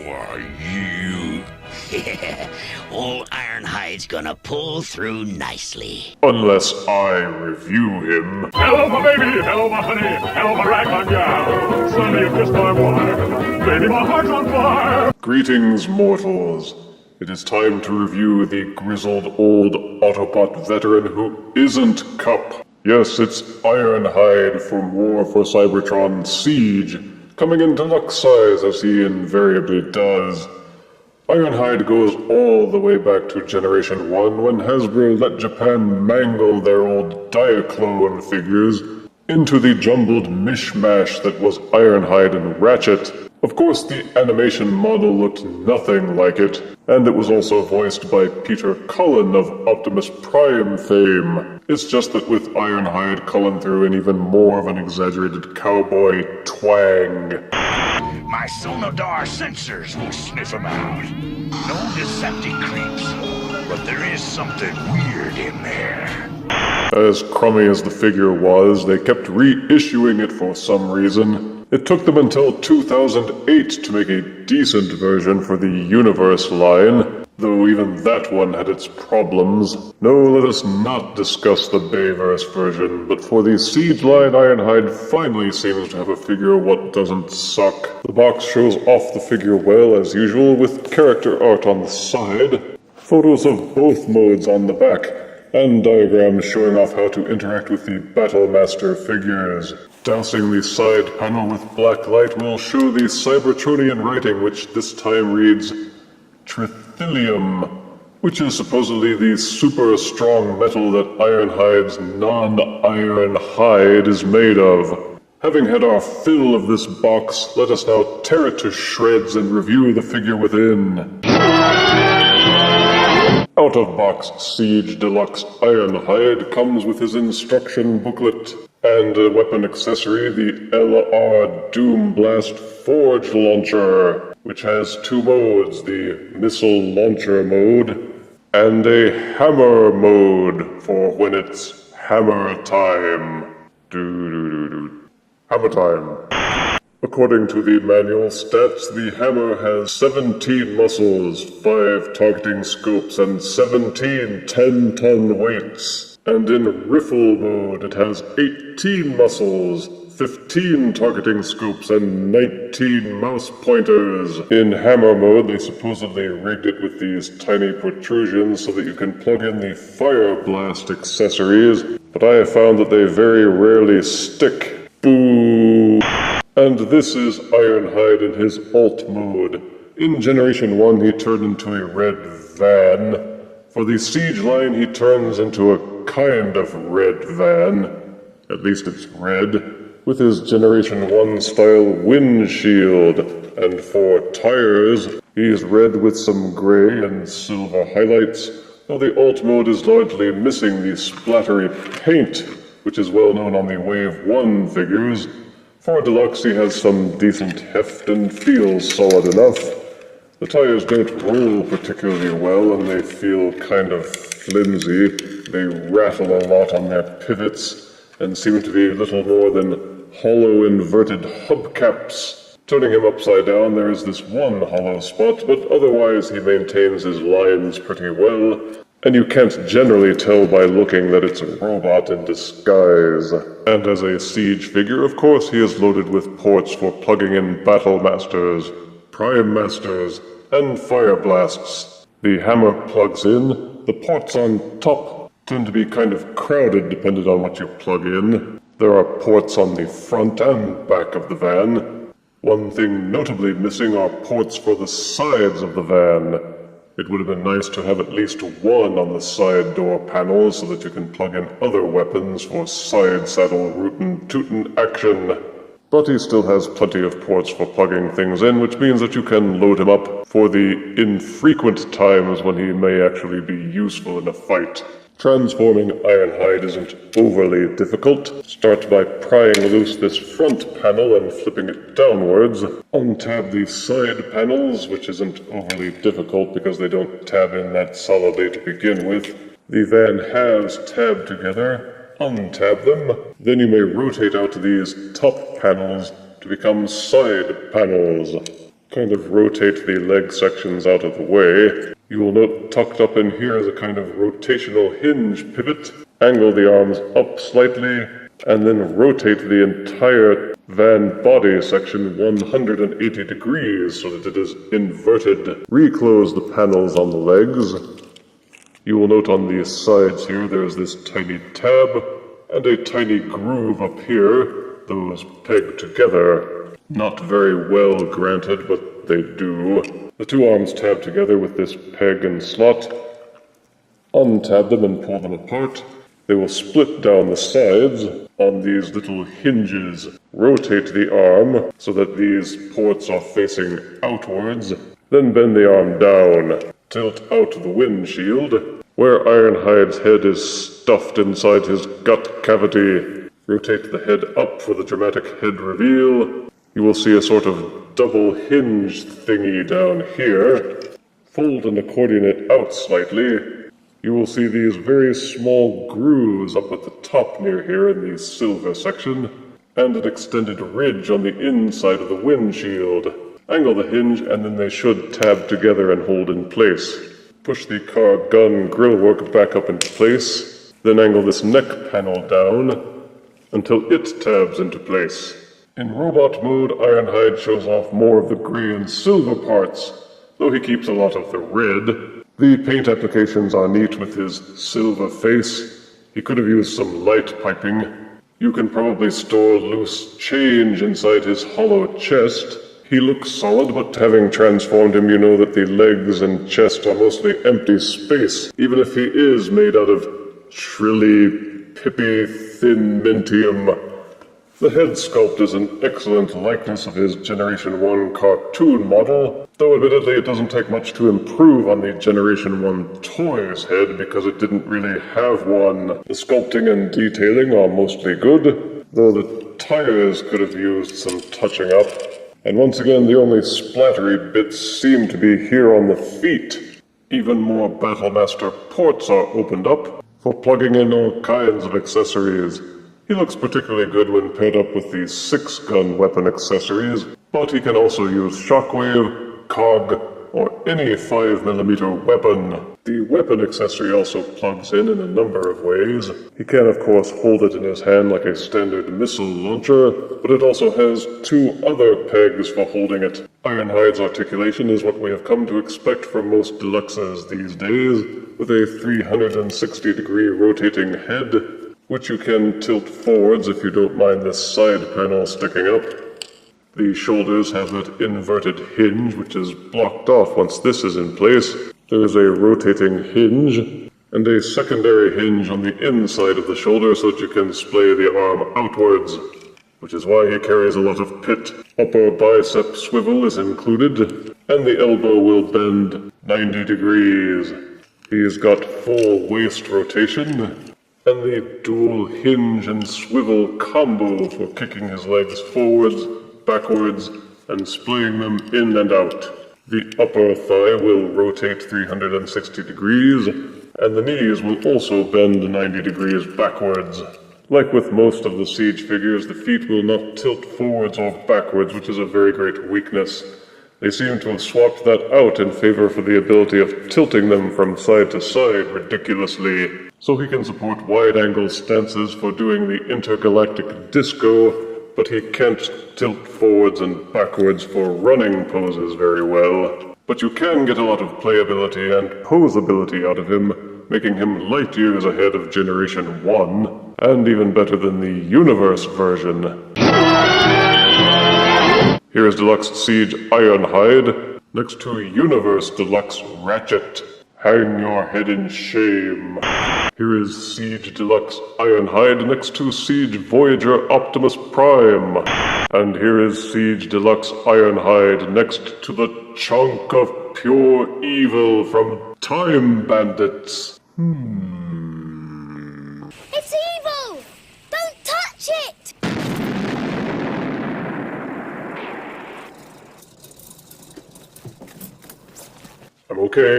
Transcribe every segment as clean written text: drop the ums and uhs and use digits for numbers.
Why, you... Old Ironhide's gonna pull through nicely. Unless I review him. Hello, my baby! Hello, my honey! Hello, my ragtime gal! Suddenly you've kissed my wife! Baby, my heart's on fire! Greetings, mortals. It is time to review the grizzled old Autobot veteran who isn't Cup. Yes, it's Ironhide from War for Cybertron Siege, coming in deluxe size as he invariably does. Ironhide goes all the way back to Generation 1 when Hasbro let Japan mangle their old Diaclone figures into the jumbled mishmash that was Ironhide and Ratchet. Of course, the animation model looked nothing like it, and it was also voiced by Peter Cullen of Optimus Prime fame. It's just that with Ironhide, Cullen threw in even more of an exaggerated cowboy twang. My sonodar sensors will sniff him out. No deceptive creeps, but there is something weird in there. As crummy as the figure was, they kept reissuing it for some reason. It took them until 2008 to make a decent version for the Universe line, though even that one had its problems. No, let us not discuss the Bayverse version, but for the Siege line, Ironhide finally seems to have a figure what doesn't suck. The box shows off the figure well as usual, with character art on the side, photos of both modes on the back, and diagrams showing off how to interact with the Battlemaster figures. Dousing the side panel with black light will show the Cybertronian writing, which this time reads Trithilium, which is supposedly the super strong metal that Ironhide's non-iron hide is made of. Having had our fill of this box, let us now tear it to shreds and review the figure within. Out-of-box Siege Deluxe Ironhide comes with his instruction booklet and a weapon accessory, the LR Doom Blast Forge Launcher, which has two modes, the Missile Launcher mode and a Hammer mode for when it's hammer time. Hammer time. According to the manual stats, the hammer has 17 muscles, 5 targeting scopes, and 17 10-ton weights. And in Riffle mode, it has 18 muscles, 15 targeting scopes, and 19 mouse pointers. In Hammer mode, they supposedly rigged it with these tiny protrusions so that you can plug in the Fire Blast accessories, but I have found that they very rarely stick. Boo! And this is Ironhide in his alt mode. In Generation 1, he turned into a red van. For the Siege line, he turns into a kind of red van. At least it's red, with his Generation 1 style windshield. And for tires, he's red with some gray and silver highlights, while the alt mode is largely missing the splattery paint, which is well known on the Wave 1 figures. For Deluxe, he has some decent heft and feels solid enough. The tires don't roll particularly well, and they feel kind of flimsy. They rattle a lot on their pivots, and seem to be little more than hollow inverted hubcaps. Turning him upside down, there is this one hollow spot, but otherwise he maintains his lines pretty well, and you can't generally tell by looking that it's a robot in disguise. And as a Siege figure, of course, he is loaded with ports for plugging in Battlemasters, Prime Masters, and Fire Blasts. The hammer plugs in. The ports on top tend to be kind of crowded depending on what you plug in. There are ports on the front and back of the van. One thing notably missing are ports for the sides of the van. It would have been nice to have at least one on the side door panels so that you can plug in other weapons for side saddle rootin' tootin' action. But he still has plenty of ports for plugging things in, which means that you can load him up for the infrequent times when he may actually be useful in a fight. Transforming Ironhide isn't overly difficult. Start by prying loose this front panel and flipping it downwards. Untab the side panels, which isn't overly difficult because they don't tab in that solidly to begin with. The van halves tab together. Untab them. Then you may rotate out these top panels to become side panels. kind of rotate the leg sections out of the way. You will note tucked up in here is a kind of rotational hinge pivot. Angle the arms up slightly, and then rotate the entire van body section 180 degrees so that it is inverted. Reclose the panels on the legs. You will note on the sides here there's this tiny tab and a tiny groove up here. Those peg together. Not very well granted, but they do. The two arms tab together with this peg and slot. Untab them and pull them apart. They will split down the sides on these little hinges. Rotate the arm so that these ports are facing outwards. Then bend the arm down. Tilt out the windshield. Where Ironhide's head is stuffed inside his gut cavity. Rotate the head up for the dramatic head reveal. You will see a sort of double hinge thingy down here. Fold and accordion it out slightly. You will see these very small grooves up at the top near here in the silver section, and an extended ridge on the inside of the windshield. Angle the hinge and then they should tab together and hold in place. Push the car gun grillwork back up into place, then angle this neck panel down until it tabs into place. In robot mode, Ironhide shows off more of the gray and silver parts, though he keeps a lot of the red. The paint applications are neat with his silver face. He could have used some light piping. You can probably store loose change inside his hollow chest. He looks solid, but having transformed him, you know that the legs and chest are mostly empty space, even if he is made out of shrilly, pippy, thin mentium. The head sculpt is an excellent likeness of his Generation 1 cartoon model, though admittedly it doesn't take much to improve on the Generation 1 toy's head because it didn't really have one. The sculpting and detailing are mostly good, though the tires could have used some touching up. And once again, the only splattery bits seem to be here on the feet. Even more Battlemaster ports are opened up for plugging in all kinds of accessories. He looks particularly good when paired up with the 6-gun weapon accessories, but he can also use shockwave, cog, or any 5mm weapon. The weapon accessory also plugs in a number of ways. He can of course hold it in his hand like a standard missile launcher, but it also has two other pegs for holding it. Ironhide's articulation is what we have come to expect from most Deluxes these days, with a 360-degree rotating head, which you can tilt forwards if you don't mind this side panel sticking up. The shoulders have that inverted hinge, which is blocked off once this is in place. There is a rotating hinge, and a secondary hinge on the inside of the shoulder so that you can splay the arm outwards, which is why he carries a lot of pit. Upper bicep swivel is included, and the elbow will bend 90 degrees. He's got full waist rotation, and the dual hinge and swivel combo for kicking his legs forwards, backwards, and splaying them in and out. The upper thigh will rotate 360 degrees, and the knees will also bend 90 degrees backwards. Like with most of the Siege figures, the feet will not tilt forwards or backwards, which is a very great weakness. They seem to have swapped that out in favor for the ability of tilting them from side to side ridiculously, so he can support wide-angle stances for doing the intergalactic disco, but he can't tilt forwards and backwards for running poses very well. But you can get a lot of playability and posability out of him, making him light years ahead of Generation 1, and even better than the Universe version. Here is Deluxe Siege Ironhide, next to Universe Deluxe Ratchet. Hang your head in shame. Here is Siege Deluxe Ironhide next to Siege Voyager Optimus Prime. And here is Siege Deluxe Ironhide next to the chunk of pure evil from Time Bandits. It's evil! Don't touch it! I'm okay.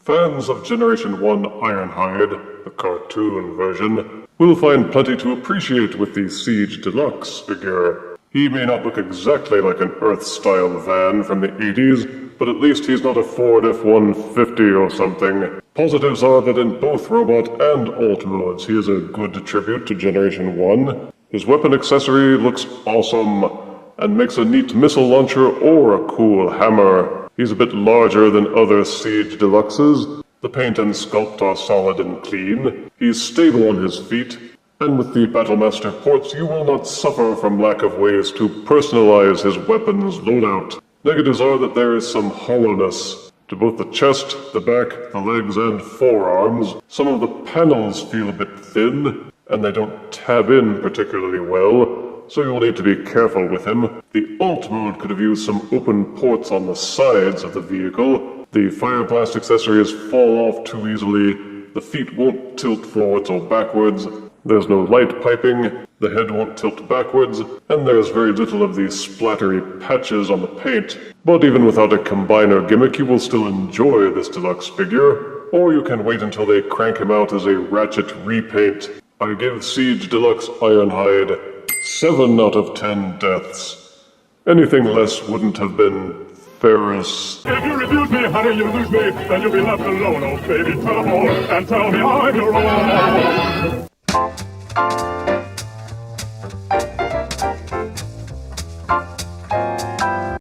Fans of Generation 1 Ironhide, the cartoon version, will find plenty to appreciate with the Siege Deluxe figure. He may not look exactly like an Earth-style van from the 80s, but at least he's not a Ford F-150 or something. Positives are that in both robot and alt modes, he is a good tribute to Generation 1. His weapon accessory looks awesome, and makes a neat missile launcher or a cool hammer. He's a bit larger than other Siege Deluxes. The paint and sculpt are solid and clean. He's stable on his feet, and with the Battlemaster ports, you will not suffer from lack of ways to personalize his weapon's loadout. Negatives are that there is some hollowness to both the chest, the back, the legs, and forearms. Some of the panels feel a bit thin, and they don't tab in particularly well, so you'll need to be careful with him. The alt mode could have used some open ports on the sides of the vehicle. The fire blast accessories fall off too easily. The feet won't tilt forwards or backwards. There's no light piping. The head won't tilt backwards. And there's very little of these splattery patches on the paint. But even without a combiner gimmick, you will still enjoy this deluxe figure. Or you can wait until they crank him out as a Ratchet repaint. I give Siege Deluxe Ironhide 7 out of 10 deaths. Anything less wouldn't have been Ferris. If you refuse me, honey, you lose me. Then you'll be left alone, oh baby. Tell them all and tell me I'm your own.